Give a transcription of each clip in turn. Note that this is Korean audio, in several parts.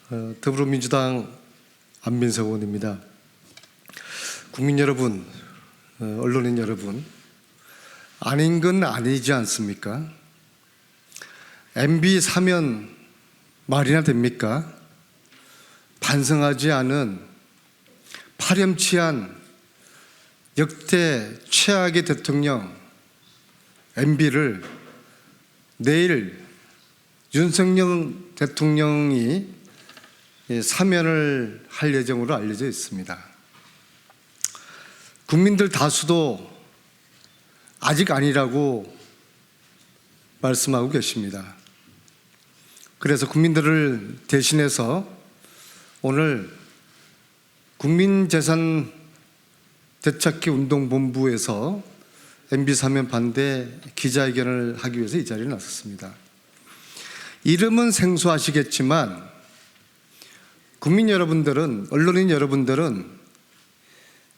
더불어민주당 안민석 의원입니다. 국민 여러분, 언론인 여러분, 아닌 건 아니지 않습니까? MB 사면 말이나 됩니까? 반성하지 않은 파렴치한 역대 최악의 대통령 MB를 내일 윤석열 대통령이 사면을 할 예정으로 알려져 있습니다. 국민들 다수도 아직 아니라고 말씀하고 계십니다. 그래서 국민들을 대신해서 오늘 국민재산 되찾기 운동본부에서 MB 사면 반대 기자회견을 하기 위해서 이 자리에 나섰습니다. 이름은 생소하시겠지만 국민 여러분들은, 언론인 여러분들은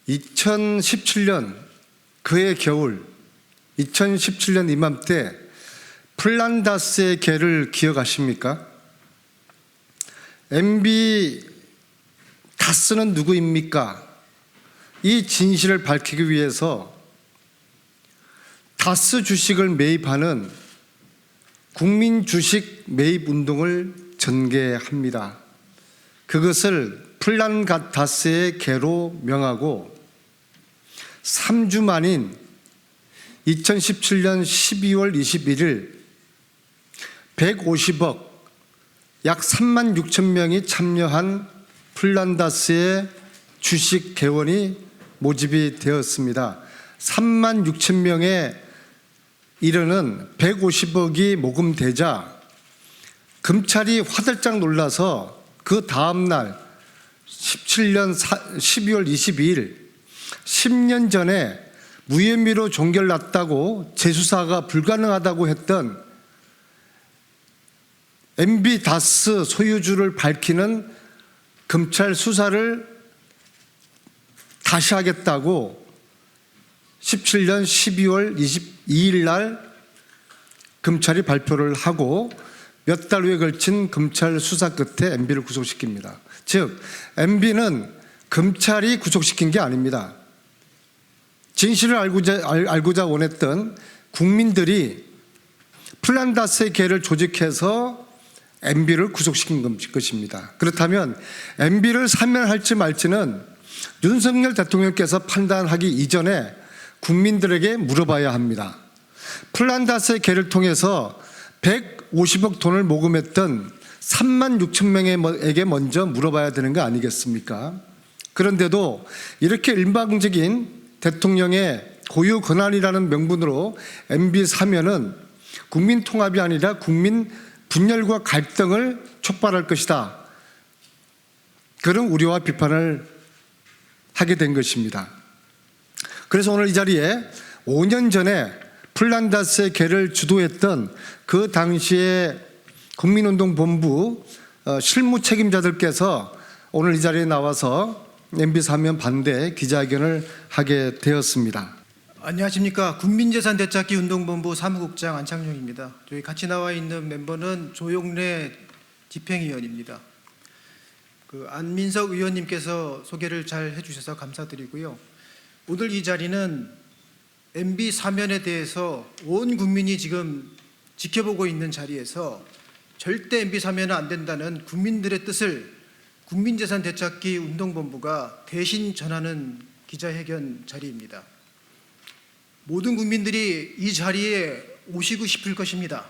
2017년 그해 겨울 2017년 이맘때 플란다스의 개를 기억하십니까? MB 다스는 누구입니까? 이 진실을 밝히기 위해서 다스 주식을 매입하는 국민 주식 매입 운동을 전개합니다. 그것을 플란다스의 개로 명하고 3주 만인 2017년 12월 21일 150억, 약 3만 6천 명이 참여한 플란다스의 주식 개원이 모집이 되었습니다. 3만 6천 명에 이르는 150억이 모금되자 검찰이 화들짝 놀라서 그 다음날 17년 12월 22일 10년 전에 무혐의로 종결났다고 재수사가 불가능하다고 했던 MB 다스 소유주를 밝히는 검찰 수사를 다시 하겠다고 17년 12월 22일 날 검찰이 발표를 하고 몇 달 후에 걸친 검찰 수사 끝에 MB를 구속시킵니다. 즉 MB는 검찰이 구속시킨 게 아닙니다. 진실을 알고자 원했던 국민들이 플란다스의 개를 조직해서 MB를 구속시킨 것입니다. 그렇다면 MB를 사면할지 말지는 윤석열 대통령께서 판단하기 이전에 국민들에게 물어봐야 합니다. 플란다스의 개를 통해서 150억 돈을 모금했던 3만 6천 명에게 먼저 물어봐야 되는 거 아니겠습니까? 그런데도 이렇게 일방적인 대통령의 고유 권한이라는 명분으로 MB 사면은 국민 통합이 아니라 국민 분열과 갈등을 촉발할 것이다. 그런 우려와 비판을 하게 된 것입니다. 그래서 오늘 이 자리에 5년 전에 플란다스의 개를 주도했던 그 당시에 국민운동본부 실무 책임자들께서 오늘 이 자리에 나와서 MB 사면 반대 기자회견을 하게 되었습니다. 안녕하십니까. 국민재산 되찾기 운동본부 사무국장 안창용입니다. 저희 같이 나와 있는 멤버는 조용래 집행위원입니다. 안민석 의원님께서 소개를 잘 해주셔서 감사드리고요. 오늘 이 자리는 MB 사면에 대해서 온 국민이 지금 지켜보고 있는 자리에서 절대 MB 사면은 안 된다는 국민들의 뜻을 국민재산 되찾기 운동본부가 대신 전하는 기자회견 자리입니다. 모든 국민들이 이 자리에 오시고 싶을 것입니다.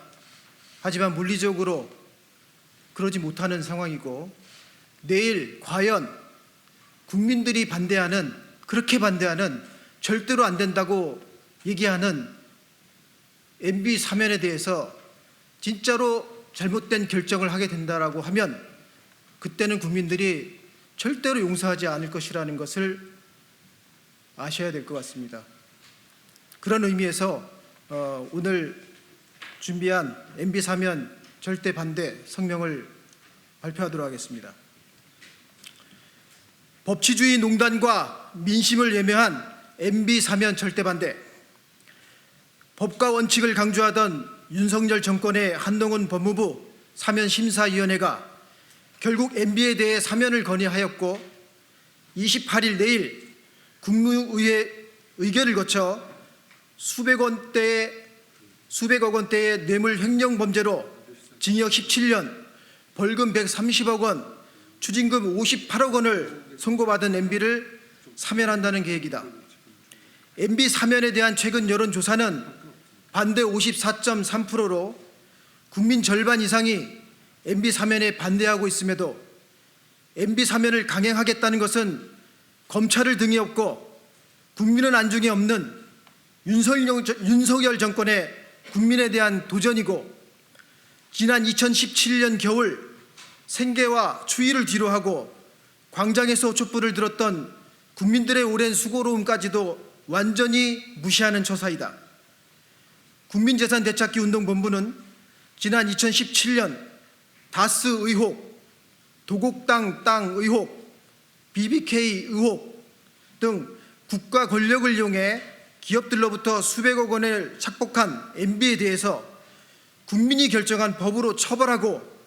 하지만 물리적으로 그러지 못하는 상황이고 내일 과연 국민들이 반대하는, 그렇게 반대하는, 절대로 안 된다고 얘기하는 MB 사면에 대해서 진짜로 잘못된 결정을 하게 된다라고 하면 그때는 국민들이 절대로 용서하지 않을 것이라는 것을 아셔야 될 것 같습니다. 그런 의미에서 오늘 준비한 MB 사면 절대 반대 성명을 발표하도록 하겠습니다. 법치주의 농단과 민심을 예매한 MB 사면 절대 반대. 법과 원칙을 강조하던 윤석열 정권의 한동훈 법무부 사면심사위원회가 결국 MB에 대해 사면을 건의하였고 28일 내일 국무의회 의결을 거쳐 수백억 원대의 뇌물 횡령 범죄로 징역 17년, 벌금 130억 원, 추징금 58억 원을 선고받은 MB를 사면한다는 계획이다. MB 사면에 대한 최근 여론조사는 반대 54.3%로 국민 절반 이상이 MB 사면에 반대하고 있음에도 MB 사면을 강행하겠다는 것은 검찰을 등에 업고 국민은 안중에 없는 윤석열 정권의 국민에 대한 도전이고, 지난 2017년 겨울 생계와 추위를 뒤로하고 광장에서 촛불을 들었던 국민들의 오랜 수고로움까지도 완전히 무시하는 처사이다. 국민재산 되찾기 운동본부는 지난 2017년 다스 의혹, 도곡당 땅 의혹, BBK 의혹 등 국가 권력을 이용해 기업들로부터 수백억 원을 착복한 MB에 대해서 국민이 결정한 법으로 처벌하고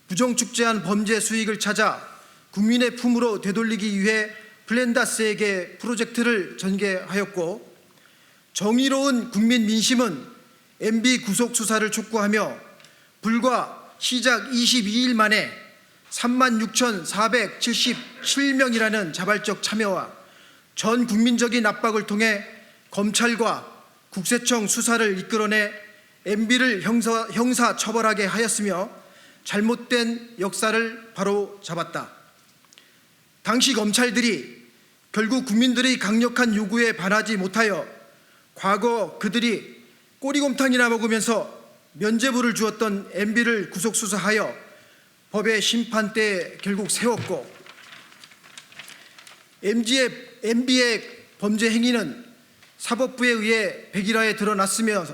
부정축제한 범죄 수익을 찾아 국민의 품으로 되돌리기 위해 플랜다스에게 프로젝트를 전개하였고, 정의로운 국민 민심은 MB 구속 수사를 촉구하며 불과 시작 22일 만에 36,477명이라는 자발적 참여와 전 국민적인 압박을 통해 검찰과 국세청 수사를 이끌어내 MB를 형사 처벌하게 하였으며 잘못된 역사를 바로 잡았다. 당시 검찰들이 결국 국민들의 강력한 요구에 반하지 못하여 과거 그들이 꼬리곰탕이나 먹으면서 면죄부를 주었던 MB를 구속 수사하여 법의 심판대에 결국 세웠고, MB의 범죄 행위는 사법부에 의해 백일화에 드러났으며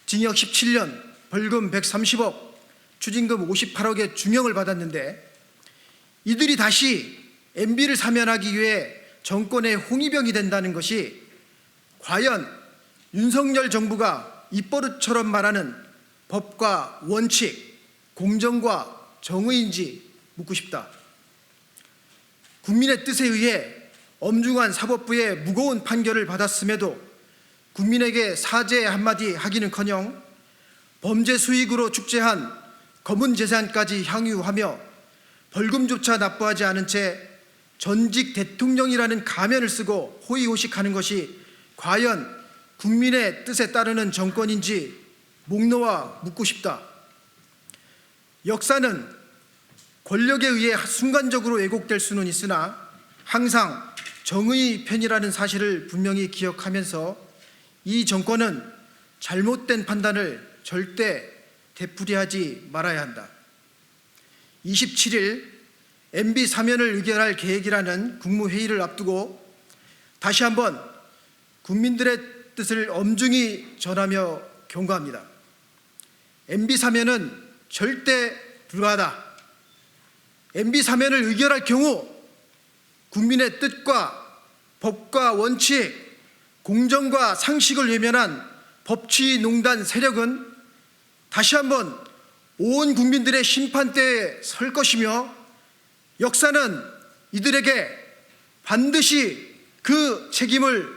징역 17년, 벌금 130억, 추징금 58억의 중형을 받았는데, 이들이 다시 MB를 사면하기 위해 정권의 홍위병이 된다는 것이 과연 윤석열 정부가 입버릇처럼 말하는 법과 원칙, 공정과 정의인지 묻고 싶다. 국민의 뜻에 의해 엄중한 사법부의 무거운 판결을 받았음에도 국민에게 사죄 한마디 하기는커녕 범죄 수익으로 축제한 검은 재산까지 향유하며 벌금조차 납부하지 않은 채 전직 대통령이라는 가면을 쓰고 호의호식하는 것이 과연 국민의 뜻에 따르는 정권인지 목 놓아 묻고 싶다. 역사는 권력에 의해 순간적으로 왜곡될 수는 있으나 항상 정의의 편이라는 사실을 분명히 기억하면서 이 정권은 잘못된 판단을 절대 되풀이하지 말아야 한다. 27일 MB 사면을 의결할 계획이라는 국무회의를 앞두고 다시 한번 국민들의 뜻을 엄중히 전하며 경고합니다. MB 사면은 절대 불가하다. MB 사면을 의결할 경우 국민의 뜻과 법과 원칙, 공정과 상식을 외면한 법치농단 세력은 다시 한번 온 국민들의 심판대에 설 것이며, 역사는 이들에게 반드시 그 책임을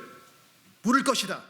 물을 것이다.